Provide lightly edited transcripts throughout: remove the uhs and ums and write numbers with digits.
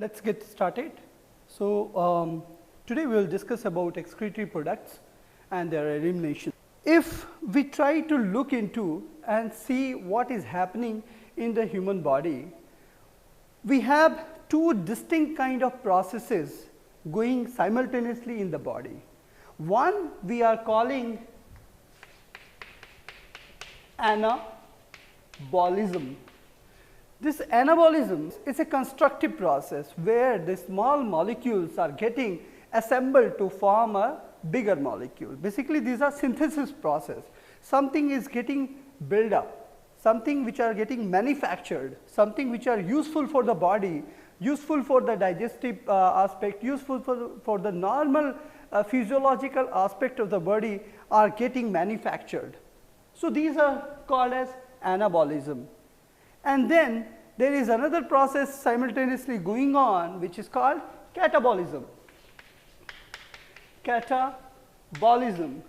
Let's get started. So, today we will discuss about excretory products and their elimination. If we try to look into and see what is happening in the human body, we have two distinct kind of processes going simultaneously in the body. One we are calling anabolism. This anabolism is a constructive process where the small molecules are getting assembled to form a bigger molecule. Basically, these are synthesis process. Something is getting built up, something which are getting manufactured, something which are useful for the body, useful for the digestive aspect, useful for the normal physiological aspect of the body are getting manufactured. So, these are called as anabolism. And then there is another process simultaneously going on which is called catabolism. Catabolism,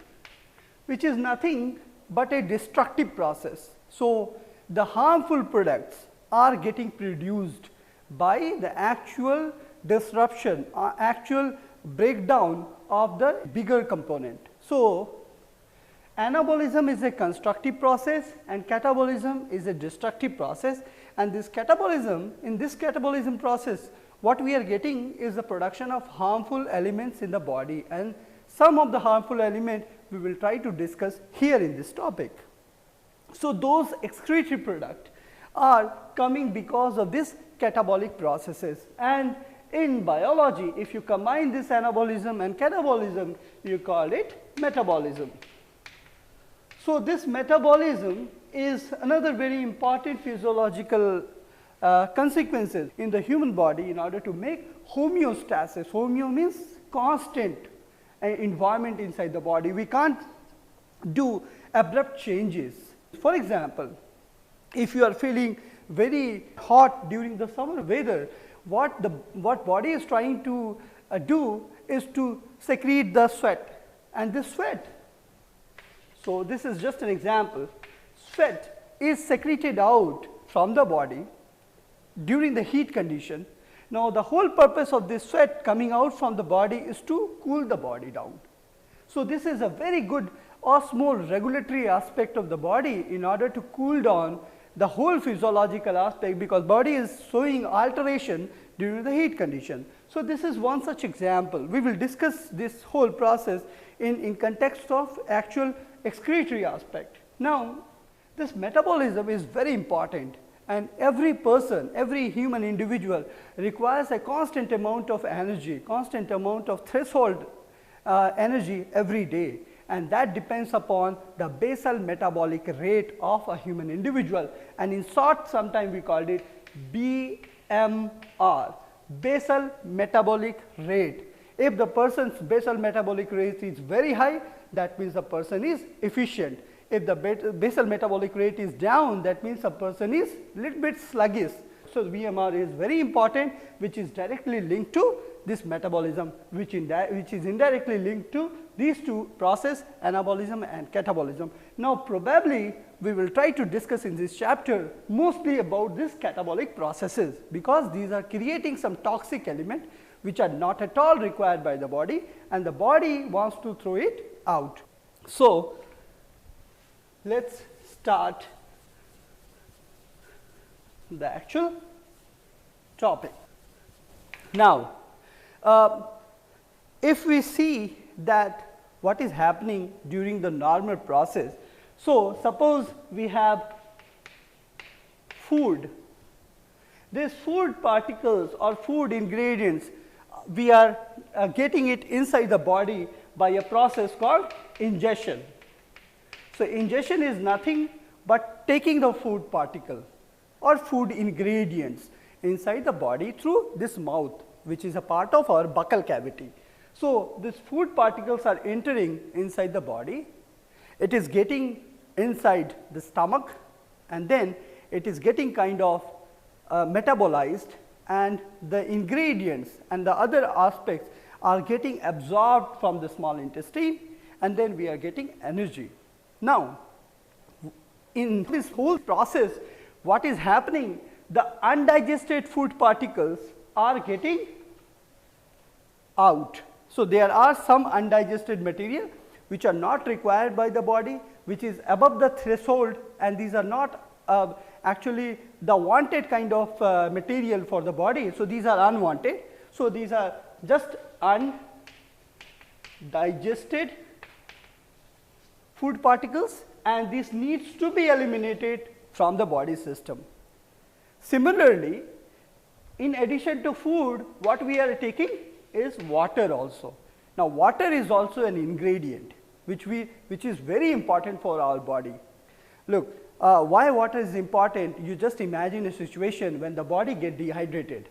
which is nothing but a destructive process. So, the harmful products are getting produced by the actual disruption or actual breakdown of the bigger component. So, anabolism is a constructive process and catabolism is a destructive process, and this catabolism, in this catabolism process, what we are getting is the production of harmful elements in the body, and some of the harmful element we will try to discuss here in this topic. So, those excretory products are coming because of this catabolic processes, and in biology if you combine this anabolism and catabolism you call it metabolism. So, this metabolism is another very important physiological consequences in the human body in order to make homeostasis. Homeo means constant environment inside the body. We can't do abrupt changes. For example, if you are feeling very hot during the summer weather, what body is trying to do is to secrete the sweat, and this sweat, so this is just an example, sweat is secreted out from the body during the heat condition. Now, the whole purpose of this sweat coming out from the body is to cool the body down. So, this is a very good osmoregulatory aspect of the body in order to cool down the whole physiological aspect, because body is showing alteration during the heat condition. So, this is one such example. We will discuss this whole process in context of actual excretory aspect. Now, this metabolism is very important, and every person, every human individual requires a constant amount of energy, constant amount of threshold energy every day, and that depends upon the basal metabolic rate of a human individual, and in short sometimes we called it BMR, basal metabolic rate. If the person's basal metabolic rate is very high, that means the person is efficient. If the basal metabolic rate is down, that means a person is little bit sluggish. So, BMR is very important, which is directly linked to this metabolism, which is indirectly linked to these two processes, anabolism and catabolism. Now, probably we will try to discuss in this chapter mostly about these catabolic processes, because these are creating some toxic element which are not at all required by the body, and the body wants to throw it out. So, let us start the actual topic. Now, if we see that what is happening during the normal process. So, suppose we have food, these food particles or food ingredients, we are getting it inside the body by a process called ingestion. So, ingestion is nothing but taking the food particle or food ingredients inside the body through this mouth, which is a part of our buccal cavity. So, these food particles are entering inside the body, it is getting inside the stomach, and then it is getting kind of metabolized, and the ingredients and the other aspects are getting absorbed from the small intestine, and then we are getting energy. Now, in this whole process, what is happening? The undigested food particles are getting out. So, there are some undigested material which are not required by the body, which is above the threshold, and these are not actually the wanted kind of material for the body. So, these are unwanted. So, these are just undigested food particles, and this needs to be eliminated from the body system. Similarly, in addition to food, what we are taking is water also. Now, water is also an ingredient which is very important for our body. Look, why water is important? You just imagine a situation when the body gets dehydrated.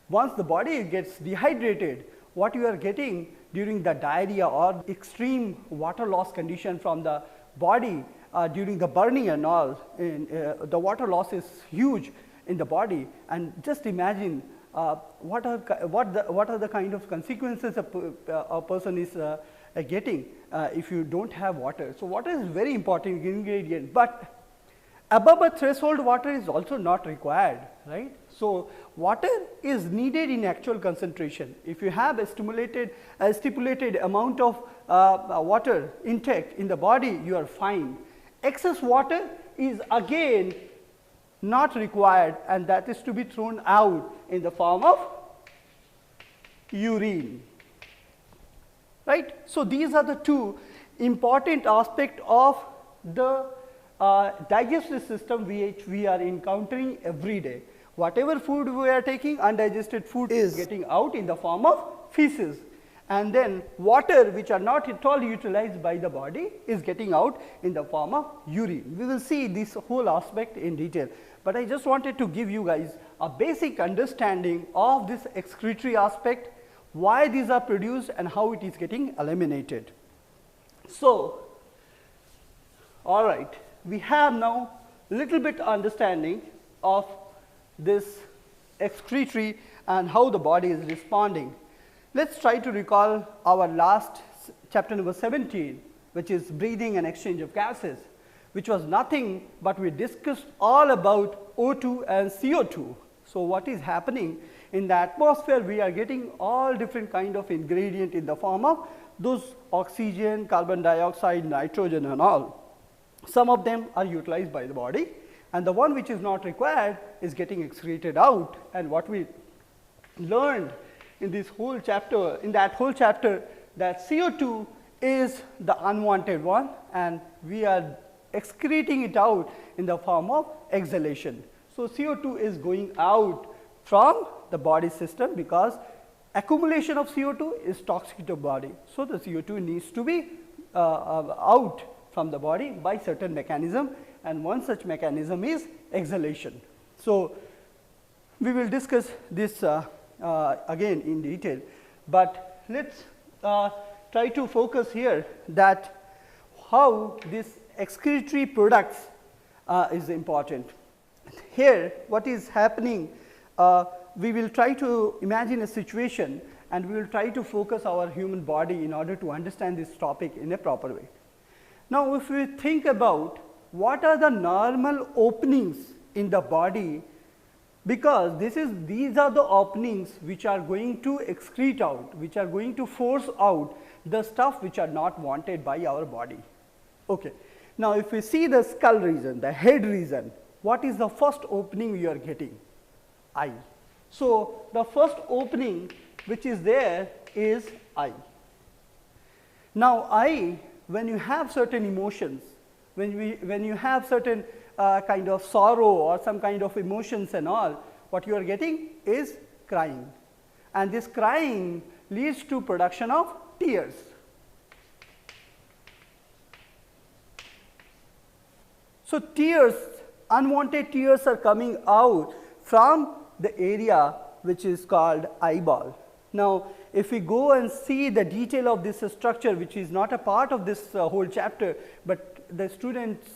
Once the body gets dehydrated, what you are getting during the diarrhea or extreme water loss condition from the body during the burning and all, the water loss is huge in the body, and just imagine what are the kind of consequences a person is getting if you do not have water. So, water is very important ingredient, but above a threshold water is also not required, right. So, water is needed in actual concentration. If you have a stipulated amount of water intake in the body, you are fine. Excess water is again not required, and that is to be thrown out in the form of urine, right. So, these are the two important aspects of the digestive system which we are encountering every day. Whatever food we are taking, undigested food is getting out in the form of feces, and then water which are not at all utilized by the body is getting out in the form of urine. We will see this whole aspect in detail, but I just wanted to give you guys a basic understanding of this excretory aspect, why these are produced and how it is getting eliminated. So, all right, we have now little bit understanding of this excretory and how the body is responding. Let us try to recall our last chapter number 17, which is breathing and exchange of gases, which was nothing but we discussed all about O2 and CO2. So, what is happening in the atmosphere? We are getting all different kind of ingredient in the form of those oxygen, carbon dioxide, nitrogen and all. Some of them are utilized by the body, and the one which is not required is getting excreted out. And what we learned in this whole chapter, that CO2 is the unwanted one, and we are excreting it out in the form of exhalation. So, CO2 is going out from the body system because accumulation of CO2 is toxic to the body. So, the CO2 needs to be out from the body by certain mechanism, and one such mechanism is exhalation. So, we will discuss this again in detail, but let us try to focus here that how this excretory products is important. Here what is happening, we will try to imagine a situation and we will try to focus our human body in order to understand this topic in a proper way. Now, if we think about what are the normal openings in the body, because these are the openings which are going to excrete out, which are going to force out the stuff which are not wanted by our body. Okay. Now, if we see the skull region, the head region, what is the first opening you are getting? Eye. So, the first opening which is there is eye. Now, eye, when you have certain emotions, when you have certain kind of sorrow or some kind of emotions and all, what you are getting is crying, and this crying leads to production of tears. So, tears, unwanted tears are coming out from the area which is called eyeball. Now, if we go and see the detail of this structure, which is not a part of this whole chapter, but the students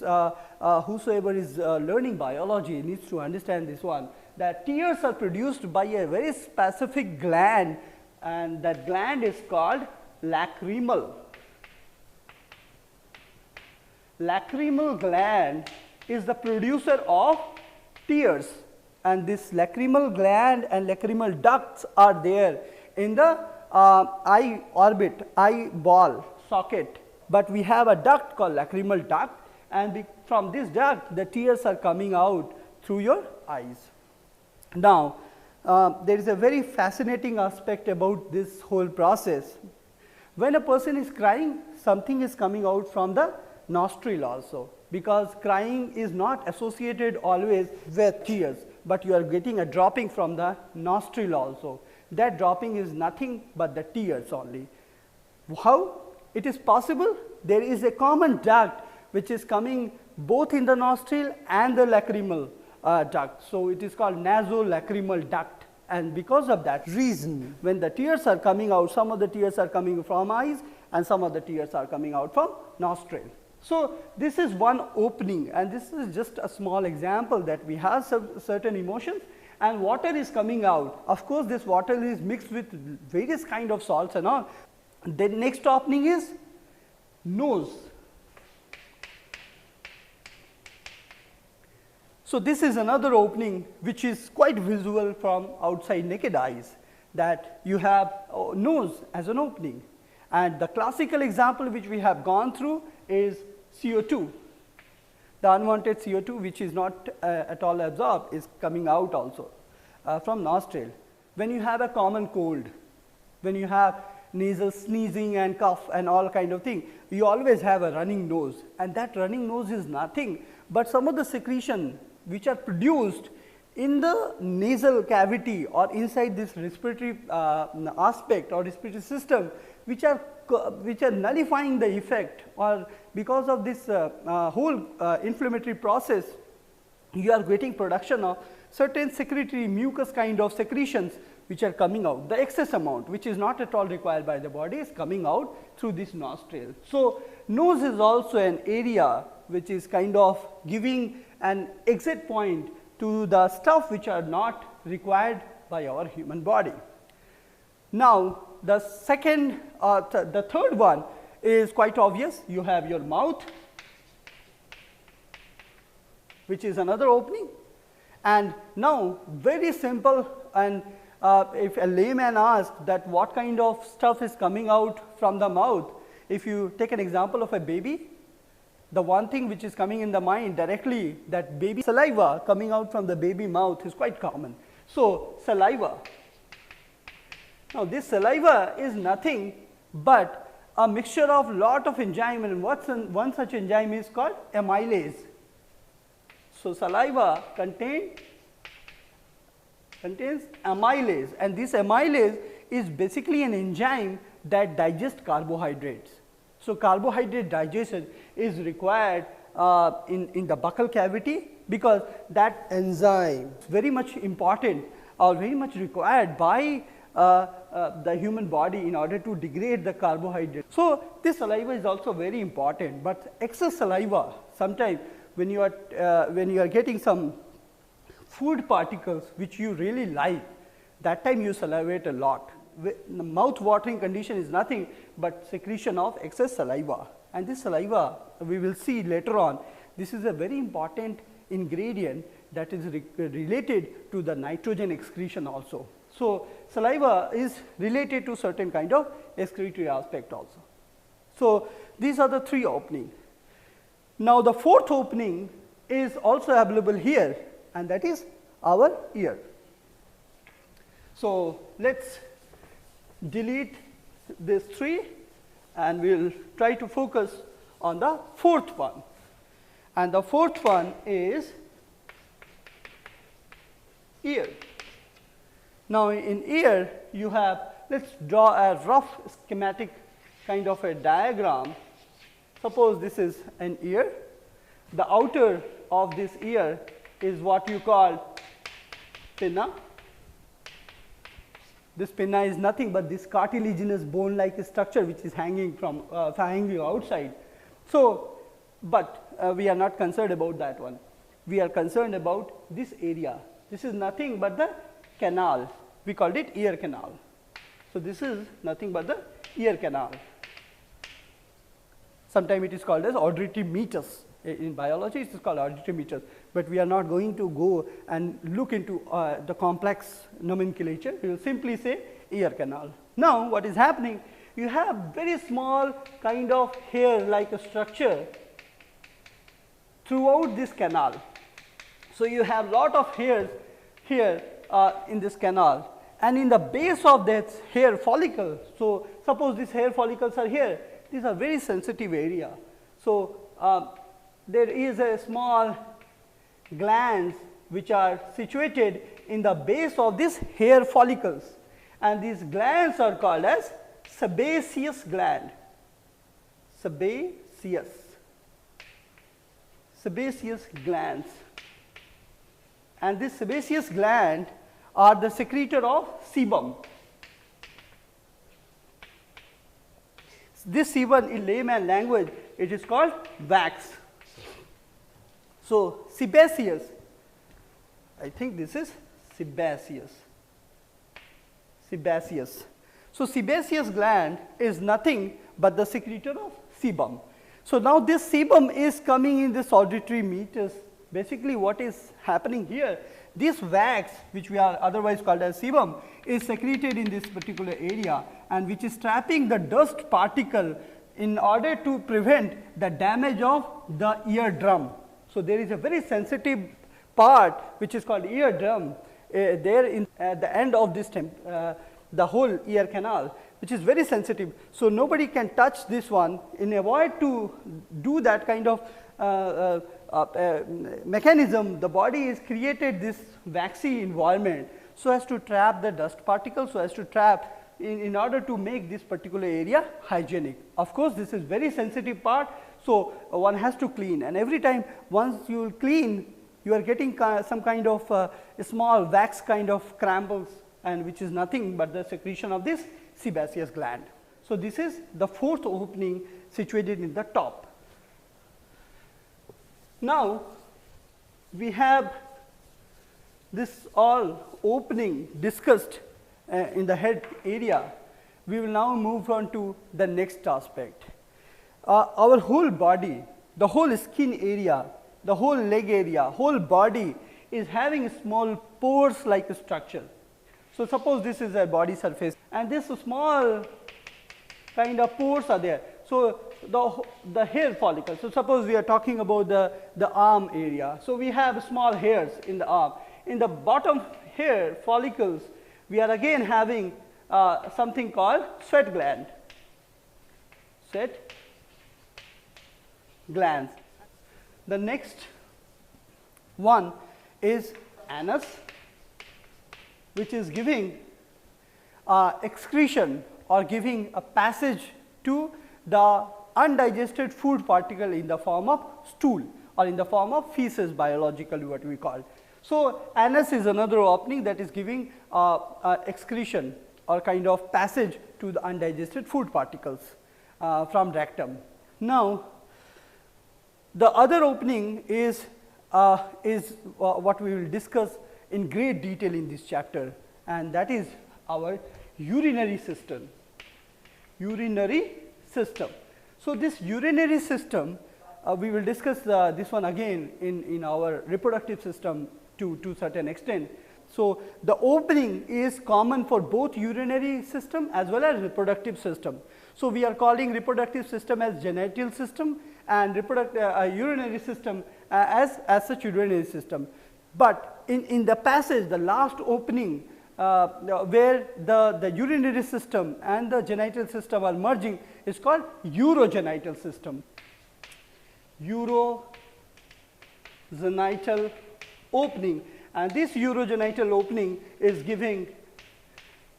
whosoever is learning biology needs to understand this one, that tears are produced by a very specific gland, and that gland is called lacrimal. Lacrimal gland is the producer of tears, and this lacrimal gland and lacrimal ducts are there in the eye orbit, eyeball socket, but we have a duct called lacrimal duct, and from this duct the tears are coming out through your eyes. Now, there is a very fascinating aspect about this whole process. When a person is crying, something is coming out from the nostril also, because crying is not associated always with tears, but you are getting a dropping from the nostril also. That dropping is nothing but the tears only. How it is possible? There is a common duct which is coming both in the nostril and the lacrimal duct. So, it is called nasolacrimal duct, and because of that reason, when the tears are coming out, some of the tears are coming from eyes and some of the tears are coming out from nostril. So, this is one opening, and this is just a small example that we have certain emotions and water is coming out. Of course, this water is mixed with various kind of salts and all. The next opening is nose. So, this is another opening which is quite visible from outside naked eyes, that you have nose as an opening, and the classical example which we have gone through is CO2. The unwanted CO2 which is not at all absorbed is coming out also from nostril. When you have a common cold, when you have nasal sneezing and cough and all kind of thing, you always have a running nose, and that running nose is nothing but some of the secretion which are produced in the nasal cavity or inside this respiratory aspect or respiratory system, which are nullifying the effect, or because of this whole inflammatory process, you are getting production of certain secretory mucus kind of secretions which are coming out. The excess amount which is not at all required by the body is coming out through this nostril. So, nose is also an area which is kind of giving an exit point to the stuff which are not required by our human body. Now, the second the third one is quite obvious. You have your mouth, which is another opening, and now very simple, and if a layman asks that what kind of stuff is coming out from the mouth, if you take an example of a baby, the one thing which is coming in the mind directly, that baby saliva coming out from the baby mouth is quite common. So, saliva. Now, this saliva is nothing but a mixture of lot of enzyme, and one such enzyme is called amylase. So, saliva contains amylase, and this amylase is basically an enzyme that digests carbohydrates. So, carbohydrate digestion is required in the buccal cavity, because that enzyme is very much important or very much required by the human body in order to degrade the carbohydrate. So, this saliva is also very important, but excess saliva, sometimes when you are getting some food particles which you really like, that time you salivate a lot. The mouth watering condition is nothing but secretion of excess saliva, and this saliva we will see later on. This is a very important ingredient that is related to the nitrogen excretion also. So, saliva is related to certain kind of excretory aspect also. So, these are the three openings. Now, the fourth opening is also available here, and that is our ear. So, let us delete these three, and we will try to focus on the fourth one, and the fourth one is ear. Now, in ear you have, let us draw a rough schematic kind of a diagram. Suppose this is an ear. The outer of this ear is what you call pinna, This pinna is nothing but this cartilaginous bone like structure which is hanging from hanging outside. So, but we are not concerned about that one. We are concerned about this area. This is nothing but the canal. We called it ear canal. So, this is nothing but the ear canal. Sometimes it is called as auditory meatus. In biology it is called auditory meatus, but we are not going to go and look into the complex nomenclature. We will simply say ear canal. Now, what is happening? You have very small kind of hair like a structure throughout this canal. So, you have lot of hairs here in this canal, and in the base of that hair follicle. So, suppose these hair follicles are here, these are very sensitive area. So, there is a small glands which are situated in the base of these hair follicles, and these glands are called as sebaceous gland. Sebaceous glands, and this sebaceous gland are the secretor of sebum. This sebum in layman language it is called wax. So, sebaceous, I think this is sebaceous. So, sebaceous gland is nothing but the secretor of sebum. So, now this sebum is coming in this auditory meatus. Basically what is happening here, this wax which we are otherwise called as sebum is secreted in this particular area, and which is trapping the dust particle in order to prevent the damage of the eardrum. So, there is a very sensitive part which is called eardrum there in at the end of this the whole ear canal, which is very sensitive. So, nobody can touch this one. In avoid to do that kind of mechanism, the body is created this waxy environment so as to trap the dust particles, so as to trap in order to make this particular area hygienic. Of course, this is very sensitive part. So, one has to clean, and every time once you clean, you are getting some kind of a small wax kind of crumbles, and which is nothing but the secretion of this sebaceous gland. So, this is the fourth opening situated in the top. Now, we have this all opening discussed in the head area. We will now move on to the next aspect. Our whole body, the whole skin area, the whole leg area, whole body is having small pores like structure. So, suppose this is a body surface and this small kind of pores are there. So, the hair follicle. So, suppose we are talking about the arm area. So, we have small hairs in the arm. In the bottom hair follicles, we are again having something called sweat gland. Sweat glands. The next one is anus, which is giving excretion or giving a passage to the undigested food particle in the form of stool or in the form of feces, biologically what we call. So, anus is another opening that is giving excretion or kind of passage to the undigested food particles from rectum. Now, the other opening is what we will discuss in great detail in this chapter, and that is our urinary system. Urinary system. So, this urinary system we will discuss this one again in our reproductive system to certain extent. So, the opening is common for both urinary system as well as reproductive system. So, we are calling reproductive system as genital system and urinary system as such urinary system. But in the passage, the last opening where the urinary system and the genital system are merging is called urogenital system. Urogenital opening, and this urogenital opening is giving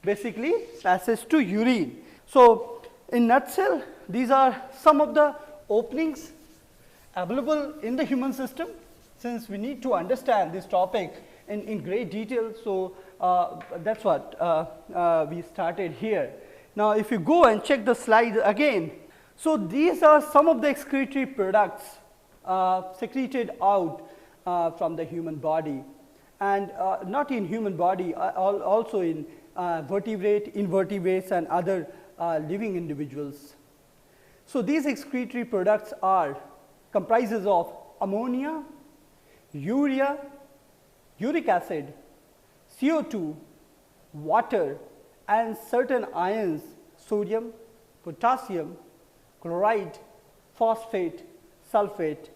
basically passage to urine. So, in nutshell, these are some of the openings available in the human system. Since we need to understand this topic in great detail, so that's what we started here. Now, if you go and check the slide again, so these are some of the excretory products secreted out from the human body, and not in human body, also in vertebrate, invertebrates and other living individuals. So, these excretory products are comprises of ammonia, urea, uric acid, CO2, water and certain ions, sodium, potassium, chloride, phosphate, sulfate,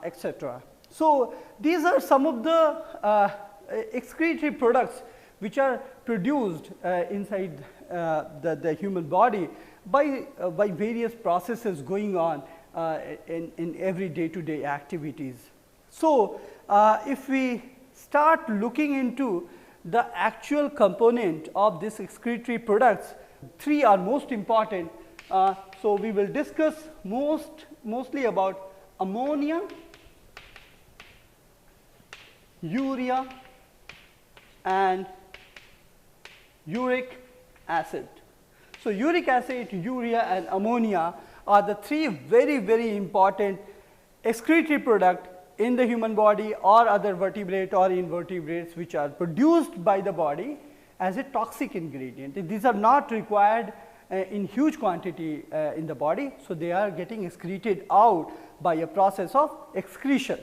etc. So, these are some of the excretory products which are produced inside the human body by various processes going on in every day-to-day activities. So, if we start looking into the actual component of this excretory products, three are most important. So, we will discuss mostly about ammonia, urea and uric acid. So, uric acid, urea and ammonia are the three very important excretory product in the human body or other vertebrate or invertebrates which are produced by the body as a toxic ingredient. These are not required in huge quantity in the body. So, they are getting excreted out by a process of excretion,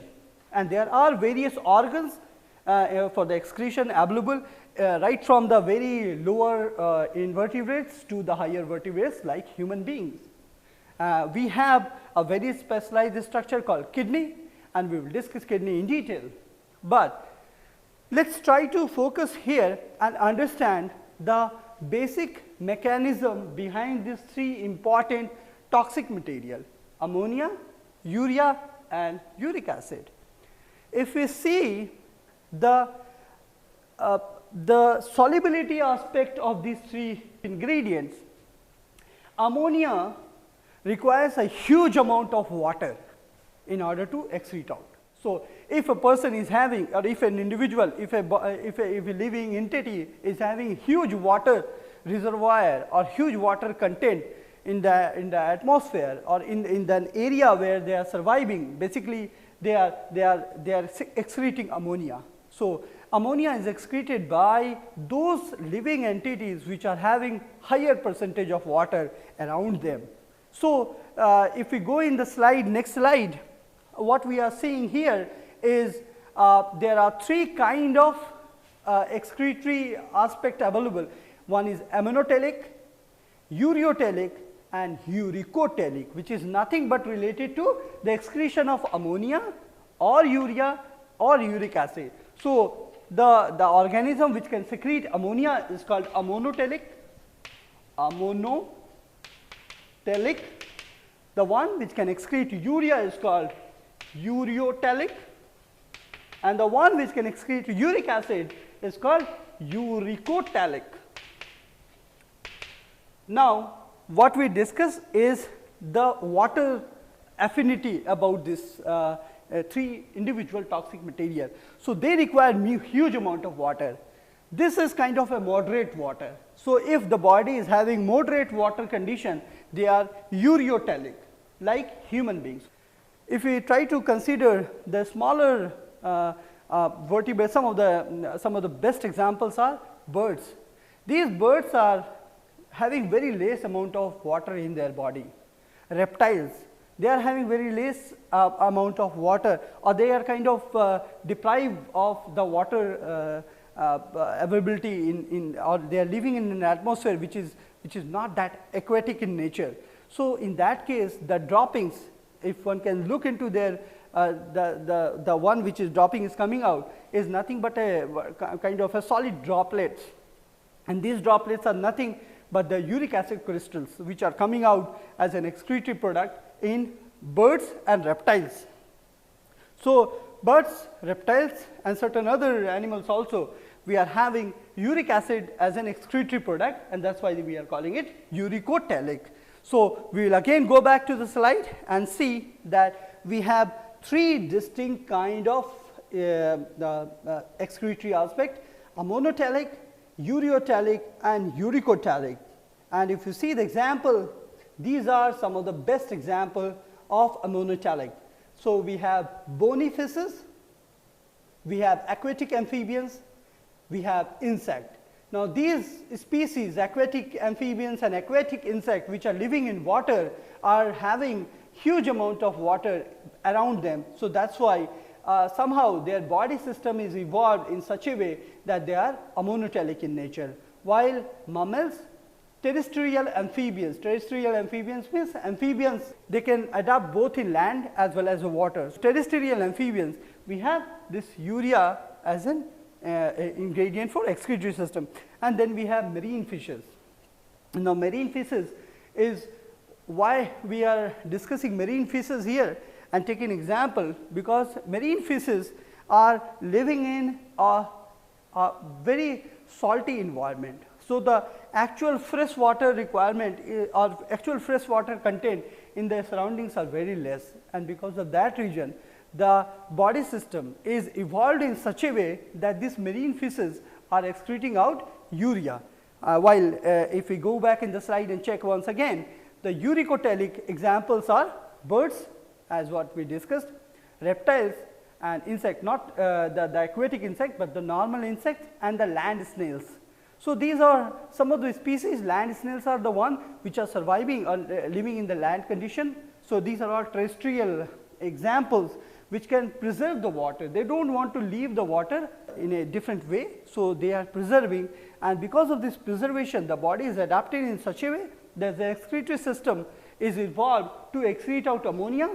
and there are various organs for the excretion available right from the very lower invertebrates to the higher vertebrates like human beings. We have a very specialized structure called kidney, and we will discuss kidney in detail, but let us try to focus here and understand the basic mechanism behind these three important toxic material: ammonia, urea and uric acid. If we see the solubility aspect of these three ingredients, ammonia requires a huge amount of water in order to excrete out. So, if a person is having, or if an individual, if a living entity is having huge water reservoir or huge water content in the atmosphere or in the area where they are surviving, basically they are excreting ammonia. So, ammonia is excreted by those living entities which are having higher percentage of water around them. So, if we go in the slide, next slide, what we are seeing here is there are three kind of excretory aspect available. One is ammonotelic, ureotelic and uricotelic, which is nothing but related to the excretion of ammonia or urea or uric acid. So, the organism which can secrete ammonia is called ammonotelic. The one which can excrete urea is called ureotelic, and the one which can excrete uric acid is called uricotelic. Now, what we discuss is the water affinity about this three individual toxic material. So, they require huge amount of water. This is kind of a moderate water. So, if the body is having moderate water condition, they are ureotelic like human beings. If we try to consider the smaller vertebrates, some of the best examples are birds. These birds are having very less amount of water in their body. Reptiles, they are having very less amount of water, or they are kind of deprived of the water availability or they are living in an atmosphere which is not that aquatic in nature. So, in that case, the droppings, if one can look into their the one which is dropping is coming out is nothing but a kind of a solid droplets, and these droplets are nothing but the uric acid crystals which are coming out as an excretory product in birds and reptiles. So, birds, reptiles and certain other animals also, we are having uric acid as an excretory product, and that is why we are calling it uricotelic. So, we will again go back to the slide and see that we have three distinct kind of excretory aspect: ammonotelic, ureotelic and uricotelic. And if you see the example, these are some of the best example of ammonotelic. So we have bony fishes, we have aquatic amphibians, we have insect. Now these species, aquatic amphibians and aquatic insect, which are living in water, are having huge amount of water around them. So that's why somehow their body system is evolved in such a way that they are ammonotelic in nature. While mammals, terrestrial amphibians means amphibians, they can adapt both in land as well as the water. So terrestrial amphibians, we have this urea as an ingredient for excretory system, and then we have marine fishes. Now marine fishes is why we are discussing marine fishes here and take an example, because marine fishes are living in a very salty environment. So the actual fresh water requirement or actual fresh water content in their surroundings are very less, and because of that reason the body system is evolved in such a way that these marine fishes are excreting out urea. While if we go back in the slide and check once again, the uricotelic examples are birds, as what we discussed, reptiles and insect, not the aquatic insect, but the normal insects and the land snails. So these are some of the species. Land snails are the one which are surviving or living in the land condition. So these are all terrestrial examples which can preserve the water. They don't want to leave the water in a different way, so they are preserving, and because of this preservation the body is adapted in such a way that the excretory system is evolved to excrete out ammonia,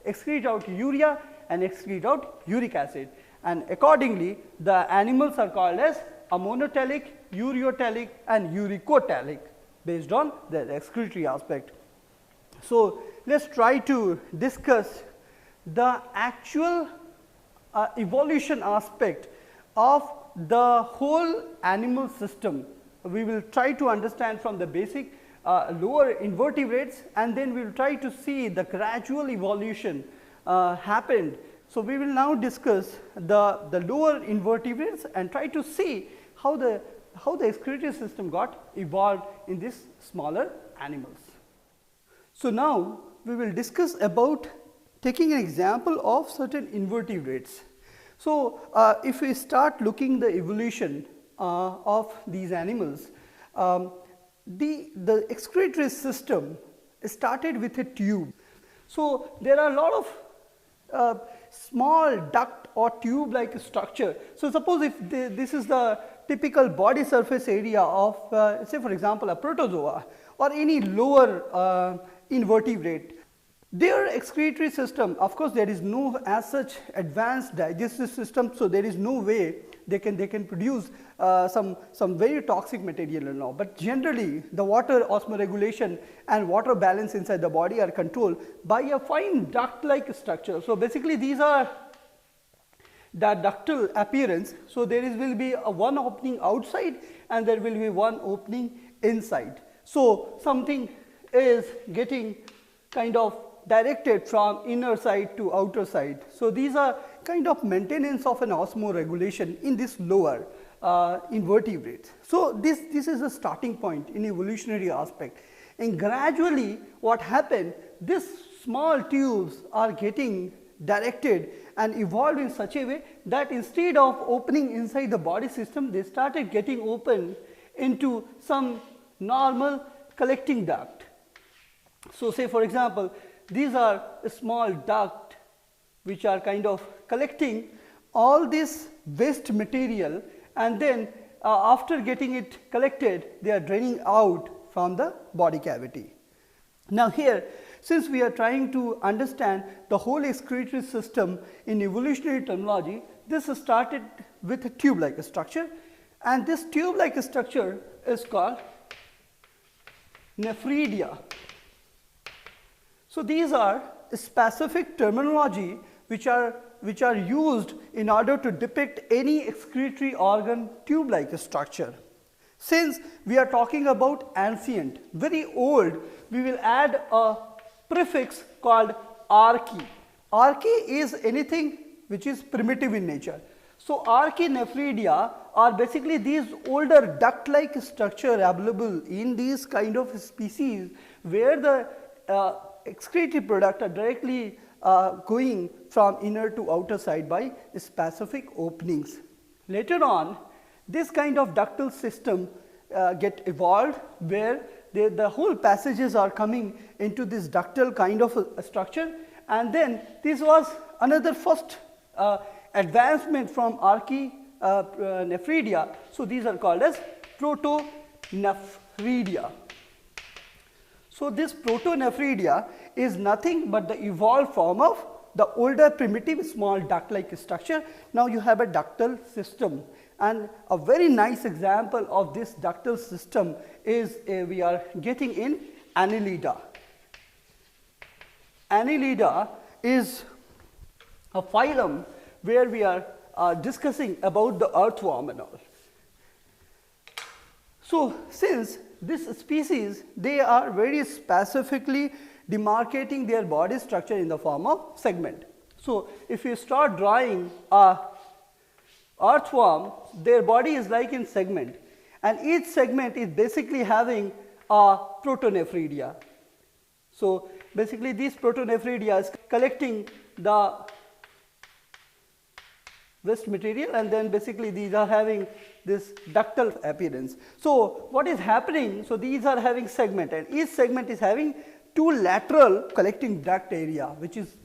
excrete out urea and excrete out uric acid, and accordingly the animals are called as ammonotelic, ureotelic and uricotelic based on their excretory aspect. So let us try to discuss the actual evolution aspect of the whole animal system. We will try to understand from the basic lower invertebrates, and then we will try to see the gradual evolution happened. So we will now discuss the lower invertebrates and try to see how the excretory system got evolved in these smaller animals. So now we will discuss about taking an example of certain invertebrates. So if we start looking the evolution of these animals, the excretory system started with a tube. So there are a lot of small duct or tube like structure. So suppose if this is the typical body surface area of say for example a protozoa or any lower invertebrate, their excretory system, of course there is no as such advanced digestive system, so there is no way they can produce some very toxic material now, but generally the water osmoregulation and water balance inside the body are controlled by a fine duct like structure. So basically these are the ductal appearance. So there will be a one opening outside and there will be one opening inside. So something is getting kind of directed from inner side to outer side. So these are kind of maintenance of an osmoregulation in this lower invertebrates. So this is a starting point in evolutionary aspect, and gradually what happened, these small tubes are getting directed and evolved in such a way that instead of opening inside the body system, they started getting open into some normal collecting duct. So say for example, these are a small duct which are kind of collecting all this waste material, and then after getting it collected, they are draining out from the body cavity. Now here, since we are trying to understand the whole excretory system in evolutionary terminology, this started with a tube-like structure, and this tube-like structure is called nephridia. So these are specific terminology which are used in order to depict any excretory organ tube-like structure. Since we are talking about ancient, very old, we will add a prefix called archae. Archae is anything which is primitive in nature. So archinephridia are basically these older duct-like structure available in these kind of species where the excretory product are directly going from inner to outer side by specific openings. Later on, this kind of ductal system get evolved where the whole passages are coming into this ductal kind of a structure, and then this was another first advancement from archinephridia. So these are called as protonephridia. So this protonephridia is nothing but the evolved form of the older primitive small duct-like structure. Now you have a ductal system, and a very nice example of this ductal system is we are getting in Annelida. Annelida is a phylum where we are discussing about the earthworm and all. So since this species, they are very specifically demarcating their body structure in the form of segment. So if you start drawing a earthworm, their body is like in segment, and each segment is basically having a protonephridia. So basically these protonephridia is collecting the waste material, and then basically these are having this ductal appearance. So what is happening? So these are having segment, and each segment is having two lateral collecting duct area, which is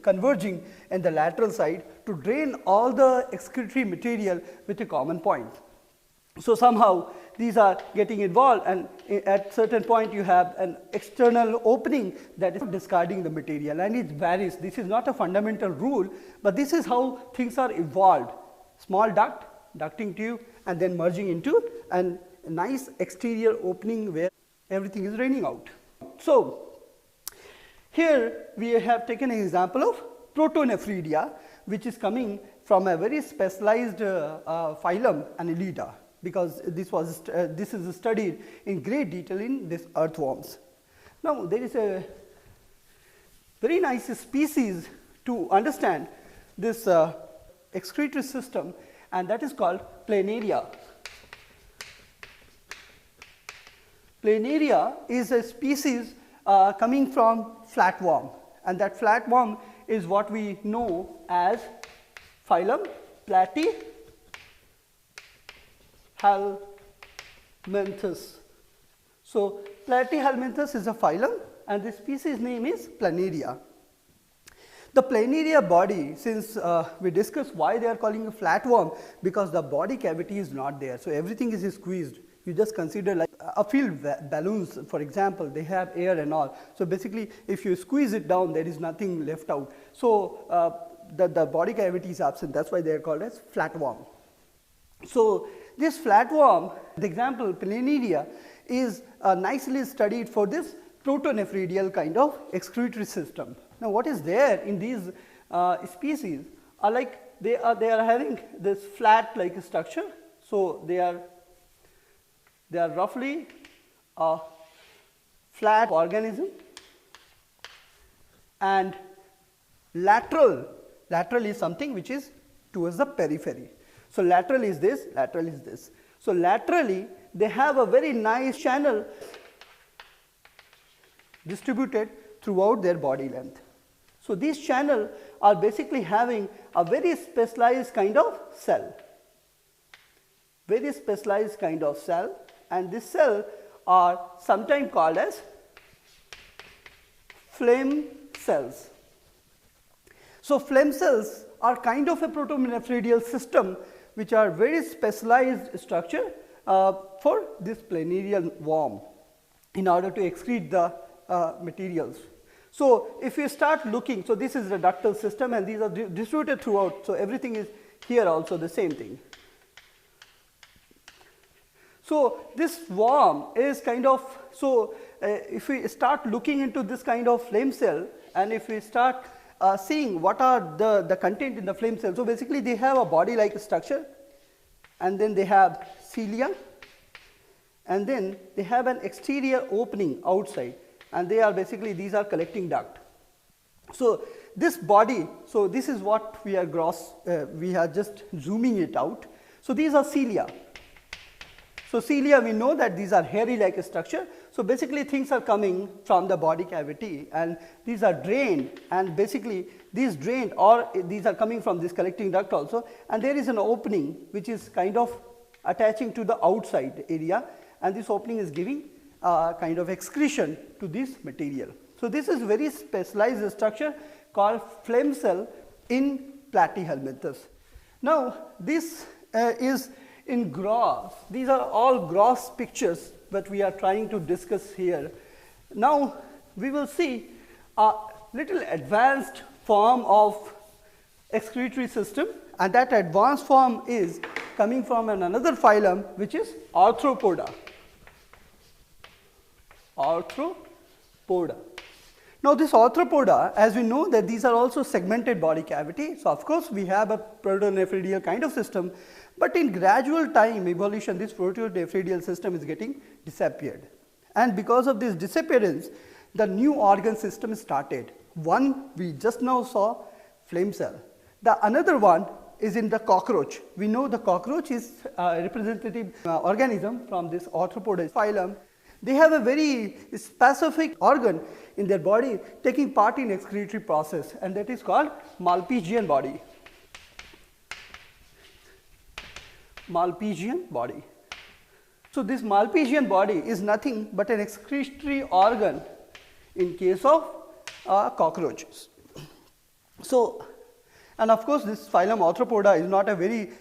converging in the lateral side to drain all the excretory material with a common point. So somehow these are getting involved, and at certain point you have an external opening that is discarding the material, and it varies. This is not a fundamental rule, but this is how things are evolved. Small duct, ducting tube, and then merging into a nice exterior opening where everything is draining out. So here we have taken an example of protonephridia, which is coming from a very specialized phylum Annelida, because this is studied in great detail in this earthworms. Now there is a very nice species to understand this excretory system, and that is called Planaria. Planaria is a species coming from flatworm, and that flatworm is what we know as phylum Platyhelminthes. So Platyhelminthes is a phylum, and the species name is Planaria. The Planaria body, since we discussed why they are calling a flatworm, because the body cavity is not there, so everything is squeezed. You just consider like a filled balloons, for example, they have air and all. So basically if you squeeze it down, there is nothing left out. So the body cavity is absent, that's why they are called as flatworm. So this flatworm, the example Planaria, is nicely studied for this protonephridial kind of excretory system. Now what is there in these species are like they are having this flat like structure. So they are roughly a flat organism, and lateral is something which is towards the periphery. So lateral is this, lateral is this. So laterally they have a very nice channel distributed throughout their body length. So these channels are basically having a very specialized kind of cell, and this cell are sometimes called as flame cells. So flame cells are kind of a protonephridial system which are very specialized structure for this planarial worm in order to excrete the materials. So if you start looking, so this is the ductal system, and these are distributed throughout, so everything is here also the same thing. So this worm is kind of, so if we start looking into this kind of flame cell, and if we start seeing what are the content in the flame cell, so basically they have a body like structure, and then they have cilia, and then they have an exterior opening outside, and they are basically, these are collecting duct. So this body, so this is what we are we are just zooming it out. So these are cilia. So cilia, we know that these are hairy like a structure. So basically things are coming from the body cavity and these are drained, and basically these drained or these are coming from this collecting duct also, and there is an opening which is kind of attaching to the outside area, and this opening is giving kind of excretion to this material. So this is very specialized structure called phlegm cell in platyhelminthes. Now this is in gross. These are all gross pictures that we are trying to discuss here. Now we will see a little advanced form of excretory system, and that advanced form is coming from another phylum which is Arthropoda. Arthropoda. Now this Arthropoda, as we know that these are also segmented body cavity. So of course we have a protonephridial kind of system, but in gradual time evolution this protonephridial system is getting disappeared, and because of this disappearance the new organ system started. One we just now saw, phlegm cell. The another one is in the cockroach. We know the cockroach is a representative organism from this Arthropoda phylum. They have a very specific organ in their body taking part in excretory process, and that is called Malpighian body. Malpighian body. So this Malpighian body is nothing but an excretory organ in case of cockroaches. So, and of course this phylum Arthropoda is not a very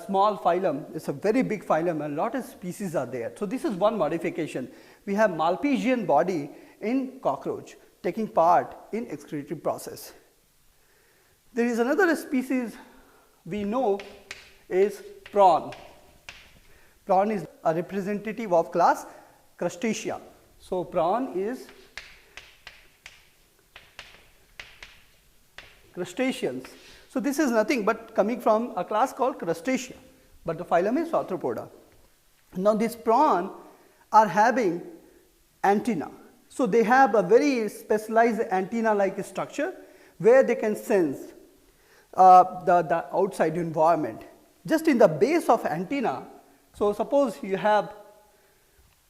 small phylum, it is a very big phylum and a lot of species are there. So this is one modification. We have Malpighian body in cockroach taking part in excretory process. There is another species we know is prawn. Prawn is a representative of class Crustacea. So prawn is crustaceans. So this is nothing but coming from a class called Crustacea, but the phylum is Arthropoda. Now this prawn are having antenna. So they have a very specialized antenna like structure where they can sense the outside environment. Just in the base of antenna, so suppose you have,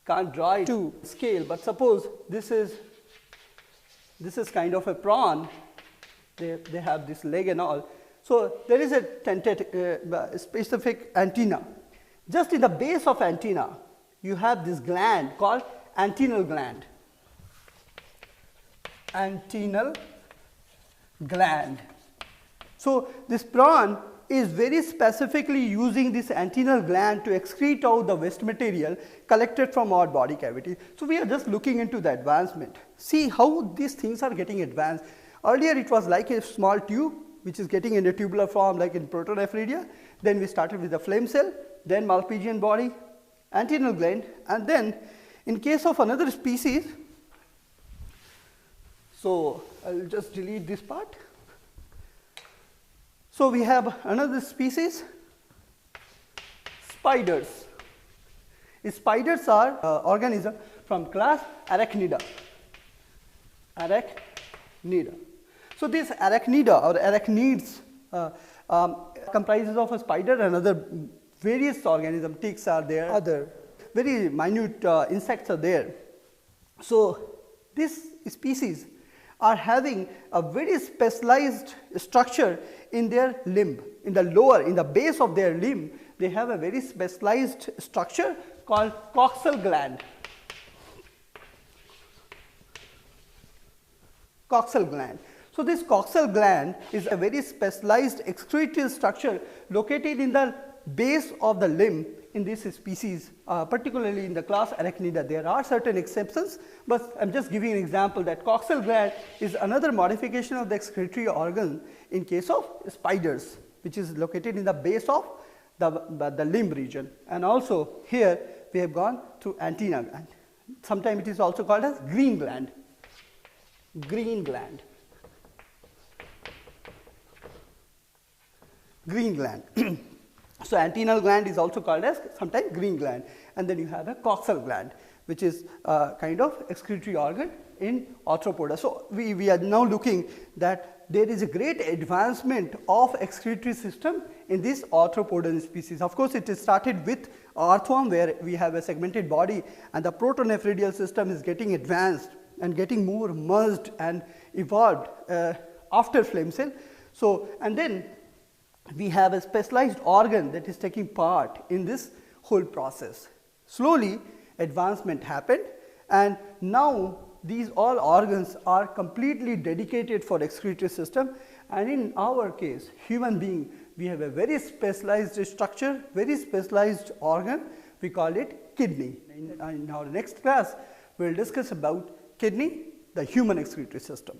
can't draw it to scale, but suppose this is kind of a prawn. They have this leg and all. So there is a tentative specific antenna. Just in the base of antenna, you have this gland called antennal gland. Antennal gland. So this prawn is very specifically using this antennal gland to excrete out the waste material collected from our body cavity. So we are just looking into the advancement. See how these things are getting advanced. Earlier it was like a small tube which is getting in a tubular form like in protonephridia. Then we started with the phlegm cell, then Malpighian body, antennal gland, and then in case of another species, so I will just delete this part. So we have another species, spiders. Spiders are organisms from class Arachnida. Arachnida. So this arachnida or arachnids comprises of a spider and other various organisms. Ticks are there, other very minute insects are there. So this species are having a very specialized structure in their limb, in the base of their limb. They have a very specialized structure called coxal gland. Coxal gland. So this coxal gland is a very specialized excretory structure located in the base of the limb in this species, particularly in the class Arachnida. There are certain exceptions, but I am just giving an example that coxal gland is another modification of the excretory organ in case of spiders, which is located in the base of the limb region. And also here we have gone to antenna gland. Sometimes it is also called as green gland. Green gland. Green gland. So antennal gland is also called as sometimes green gland, and then you have a coxal gland. which is kind of excretory organ in arthropoda. So, we are now looking that there is a great advancement of excretory system in this arthropodan species. Of course, it is started with arthworm, where we have a segmented body, and the protonephridial system is getting advanced and getting more merged and evolved after flame cell. So, and then we have a specialized organ that is taking part in this whole process. Slowly advancement happened, and now these all organs are completely dedicated for excretory system, and in our case human being, we have a very specialized structure, very specialized organ, we call it kidney. In our next class we will discuss about kidney, the human excretory system.